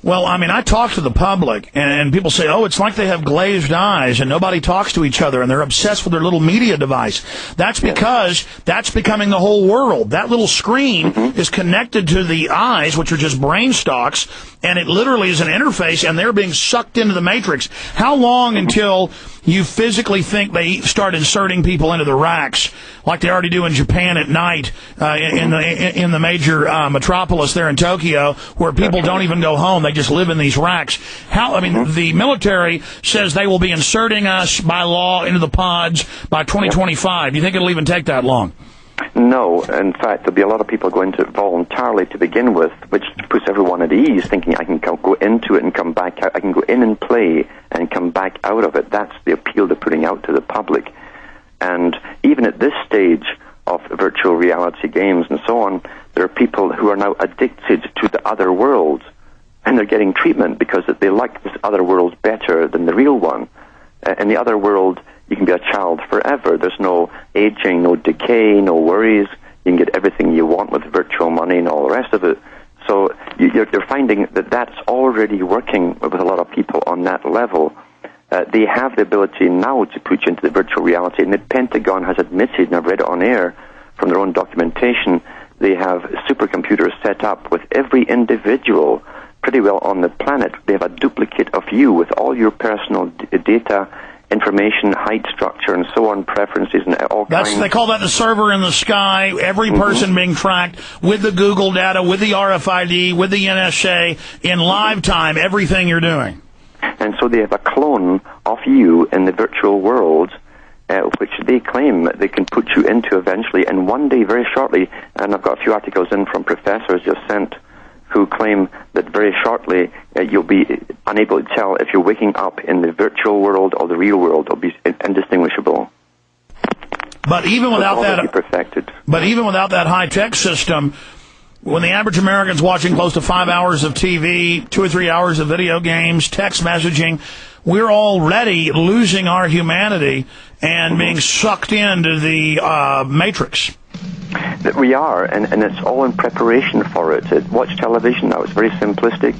Well, I mean, I talk to the public, and people say, oh, it's like they have glazed eyes, and nobody talks to each other, and they're obsessed with their little media device. That's because that's becoming the whole world. That little screen is connected to the eyes, which are just brain stalks, and it literally is an interface, and they're being sucked into the matrix. How long until you physically think they start inserting people into the racks, like they already do in Japan at night, in the major metropolis there in Tokyo, where people don't even go home, they just live in these racks? The military says they will be inserting us by law into the pods by 2025. Do you think it'll even take that long? No. In fact, there'll be a lot of people going to it voluntarily to begin with, which puts everyone at ease, thinking I can go into it and come back out. I can go in and play and come back out of it. That's the appeal they're putting out to the public. And even at this stage of virtual reality games and so on, there are people who are now addicted to the other world, and they're getting treatment because they like this other world better than the real one. In the other world, you can be a child forever. There's no aging, no decay, no worries. You can get everything you want with virtual money and all the rest of it. So you're finding that that's already working with a lot of people on that level. They have the ability now to put you into the virtual reality, and the Pentagon has admitted, and I've read it on air from their own documentation, they have supercomputers set up with every individual pretty well on the planet. They have a duplicate of you with all your personal data, information, height, structure, and so on, preferences, and all kinds. They call that the server in the sky, every person being tracked with the Google data, with the RFID, with the NSA, in live time, everything you're doing. And so they have a clone of you in the virtual world, which they claim they can put you into eventually, and one day, very shortly, and I've got a few articles in from professors just sent, who claim that very shortly you'll be unable to tell if you're waking up in the virtual world or the real world. It'll be indistinguishable. But even without that, perfected. But even without that high-tech system, when the average American's watching close to 5 hours of TV, 2 or 3 hours of video games, text messaging, we're already losing our humanity and being sucked into the matrix. That we are, and it's all in preparation for it. Watch television now. It's very simplistic.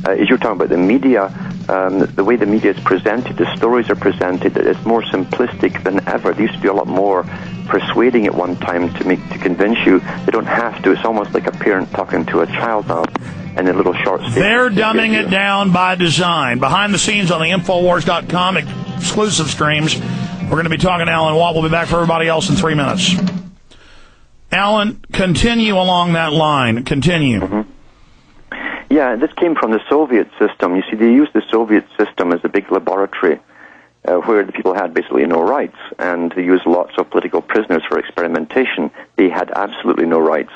As you're talking about the media, the way the media is presented, the stories are presented, it's more simplistic than ever. There used to be a lot more persuading at one time to convince you. They don't have to. It's almost like a parent talking to a child now in a little short statement. They're dumbing it down by design. Behind the scenes on the Infowars.com exclusive streams, we're going to be talking to Alan Watt. We'll be back for everybody else in 3 minutes. Alan, continue along that line. Continue. Yeah, this came from the Soviet system. You see, they used the Soviet system as a big laboratory where the people had basically no rights, and they used lots of political prisoners for experimentation. They had absolutely no rights.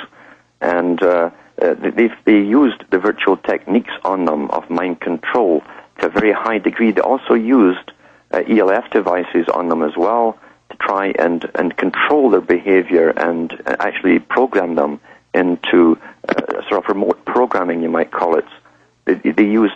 And they used the virtual techniques on them of mind control to a very high degree. They also used ELF devices on them as well, to try and control their behavior and actually program them into sort of remote programming, you might call it. They used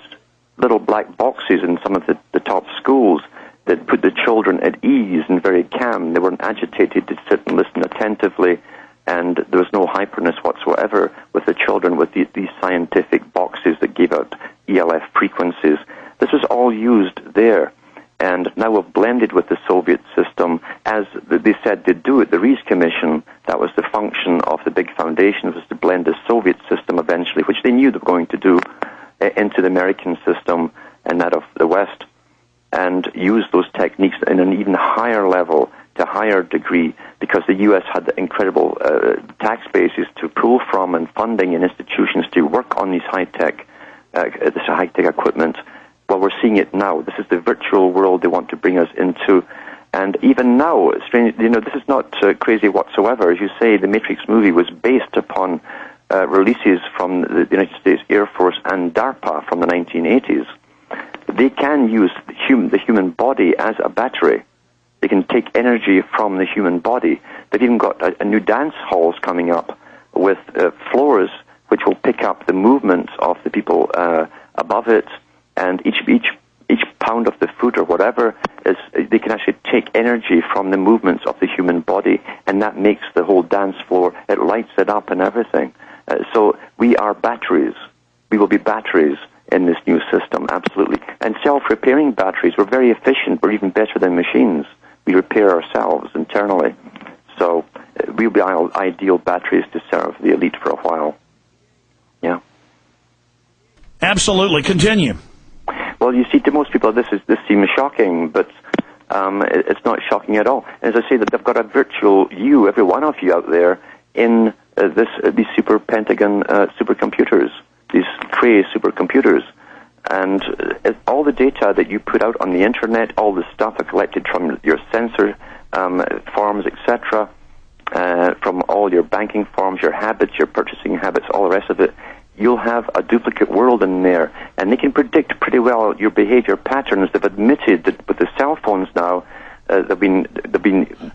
little black boxes in some of the top schools that put the children at ease and very calm. They weren't agitated to sit and listen attentively, and there was no hyperness whatsoever with the children with these scientific boxes that gave out ELF frequencies. This was all used there. And now we've blended with the Soviet system, as they said they'd do it. The Rees Commission, that was the function of the big foundation, was to blend the Soviet system eventually, which they knew they were going to do, into the American system and that of the West, and use those techniques in an even higher level, to a higher degree, because the U.S. had the incredible tax bases to pull from and funding and institutions to work on these high-tech equipment. Well, we're seeing it now. This is the virtual world they want to bring us into. And even now, strange, this is not crazy whatsoever. As you say, the Matrix movie was based upon releases from the United States Air Force and DARPA from the 1980s. They can use the human body as a battery. They can take energy from the human body. They've even got a new dance halls coming up with floors which will pick up the movements of the people above it. And each pound of the foot or whatever, they can actually take energy from the movements of the human body, and that makes the whole dance floor, it lights it up and everything. So we are batteries. We will be batteries in this new system, absolutely. And self-repairing batteries, we're very efficient. We're even better than machines. We repair ourselves internally. So we'll be ideal batteries to serve the elite for a while. Yeah. Absolutely. Continue. Well, you see, to most people, this seems shocking, but it's not shocking at all. As I say, that they've got a virtual you, every one of you out there, in these super Pentagon supercomputers, these Cray supercomputers. And all the data that you put out on the internet, all the stuff collected from your sensor forms, etc., from all your banking forms, your habits, your purchasing habits, all the rest of it, you'll have a duplicate world in there. And they can predict pretty well your behavior patterns. They've admitted that with the cell phones now, they've been.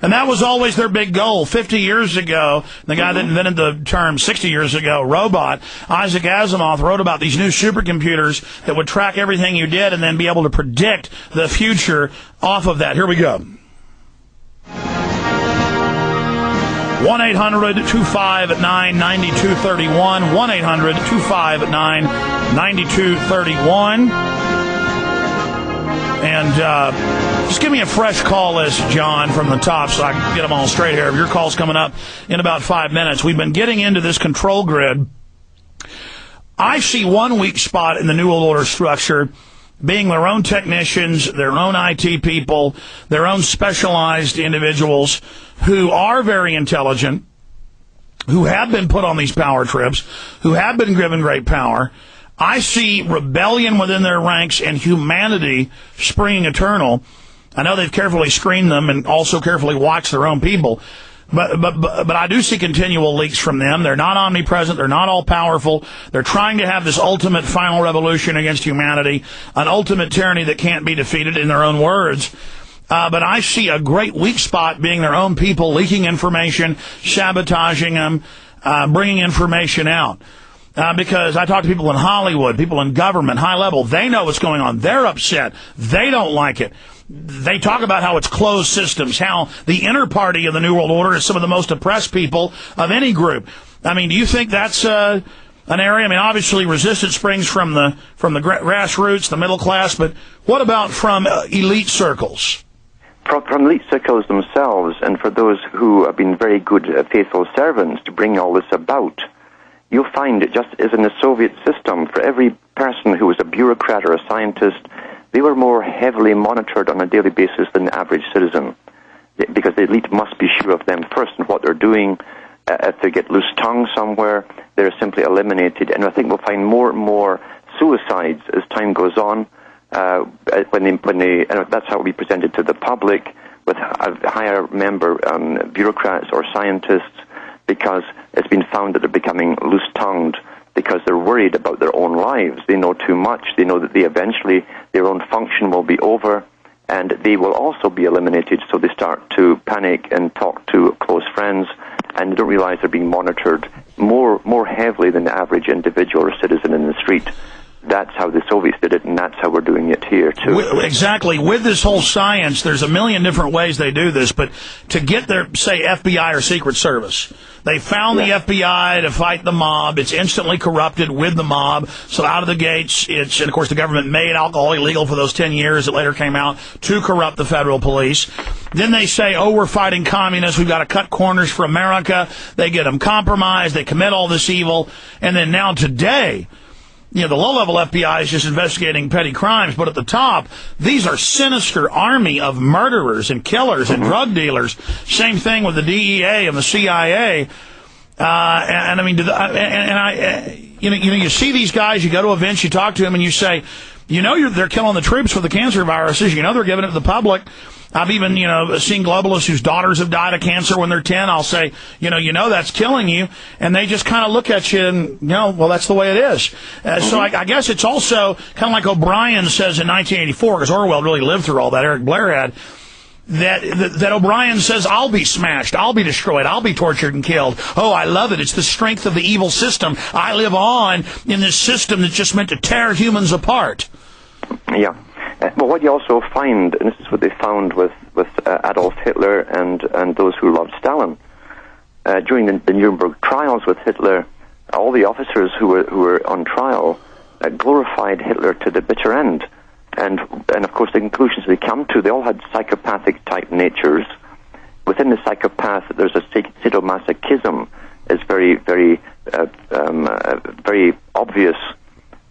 And that was always their big goal. 50 years ago, the guy that invented the term 60 years ago, robot, Isaac Asimov, wrote about these new supercomputers that would track everything you did and then be able to predict the future off of that. Here we go. 1-800-259-9231, 1-800-259-9231. And just give me a fresh call list, John, from the top so I can get them all straight here. Your call's coming up in about 5 minutes. We've been getting into this control grid. I see one weak spot in the New World Order structure being their own technicians, their own IT people, their own specialized individuals who are very intelligent, who have been put on these power trips, who have been given great power. I see rebellion within their ranks and humanity springing eternal. I know they've carefully screened them and also carefully watched their own people. But I do see continual leaks from them. They're not omnipresent. They're not all-powerful. They're trying to have this ultimate final revolution against humanity, an ultimate tyranny that can't be defeated, in their own words. But I see a great weak spot being their own people, leaking information, sabotaging them, bringing information out. Because I talk to people in Hollywood, people in government, high level. They know what's going on. They're upset. They don't like it. They talk about how it's closed systems, how the inner party of the New World Order is some of the most oppressed people of any group. I mean, do you think that's an area? I mean, obviously resistance springs from the grassroots, the middle class, but what about from elite circles? From elite circles themselves, and for those who have been very good, faithful servants to bring all this about, you'll find it just as in the Soviet system, for every person who was a bureaucrat or a scientist, they were more heavily monitored on a daily basis than the average citizen, because the elite must be sure of them first and what they're doing. If they get loose tongue somewhere, they're simply eliminated. And I think we'll find more and more suicides as time goes on. When they, and that's how we presented to the public with higher member bureaucrats or scientists, because it's been found that they're becoming loose-tongued because they're worried about their own lives. They know too much. They know that eventually their own function will be over, and they will also be eliminated, so they start to panic and talk to close friends, and they don't realize they're being monitored more heavily than the average individual or citizen in the street. That's how the Soviets did it, and that's how we're doing it here, too. Exactly. With this whole science, there's a million different ways they do this, but to get their, say, FBI or Secret Service, they found the FBI to fight the mob. It's instantly corrupted with the mob, so out of the gates, and of course the government made alcohol illegal for those 10 years that later came out to corrupt the federal police. Then they say, oh, we're fighting communists, we've got to cut corners for America. They get them compromised, they commit all this evil, and then now today, the low-level FBI is just investigating petty crimes, but at the top, these are sinister army of murderers and killers and drug dealers. Same thing with the DEA and the CIA. And I mean, you see these guys, you go to events, you talk to them, and you say, they're killing the troops with the cancer viruses. They're giving it to the public. I've even, seen globalists whose daughters have died of cancer when they're 10. I'll say, that's killing you. And they just kind of look at you and, well, that's the way it is. So I guess it's also kind of like O'Brien says in 1984, because Orwell really lived through all that, Eric Blair had, that O'Brien says, I'll be smashed, I'll be destroyed, I'll be tortured and killed. Oh, I love it. It's the strength of the evil system. I live on in this system that's just meant to tear humans apart. Yeah. Well, what you also find, and this is what they found with Adolf Hitler and those who loved Stalin, during the Nuremberg trials with Hitler, all the officers who were on trial glorified Hitler to the bitter end. And of course, the conclusions they come to, they all had psychopathic-type natures. Within the psychopath, there's a sadomasochism. It's very, very, very obvious.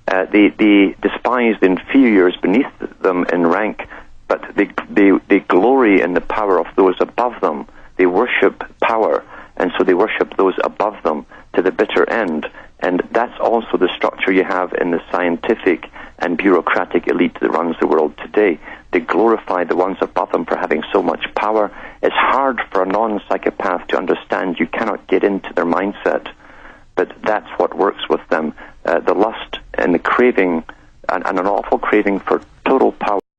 They despise the inferiors beneath them in rank, but they glory in the power of those above them. They worship power, and so they worship those above them to the bitter end. And that's also the structure you have in the scientific and bureaucratic elite that runs the world today. They glorify the ones above them for having so much power. It's hard for a non-psychopath to understand. You cannot get into their mindset. But that's what works with them. The lust and the craving, and an awful craving for total power.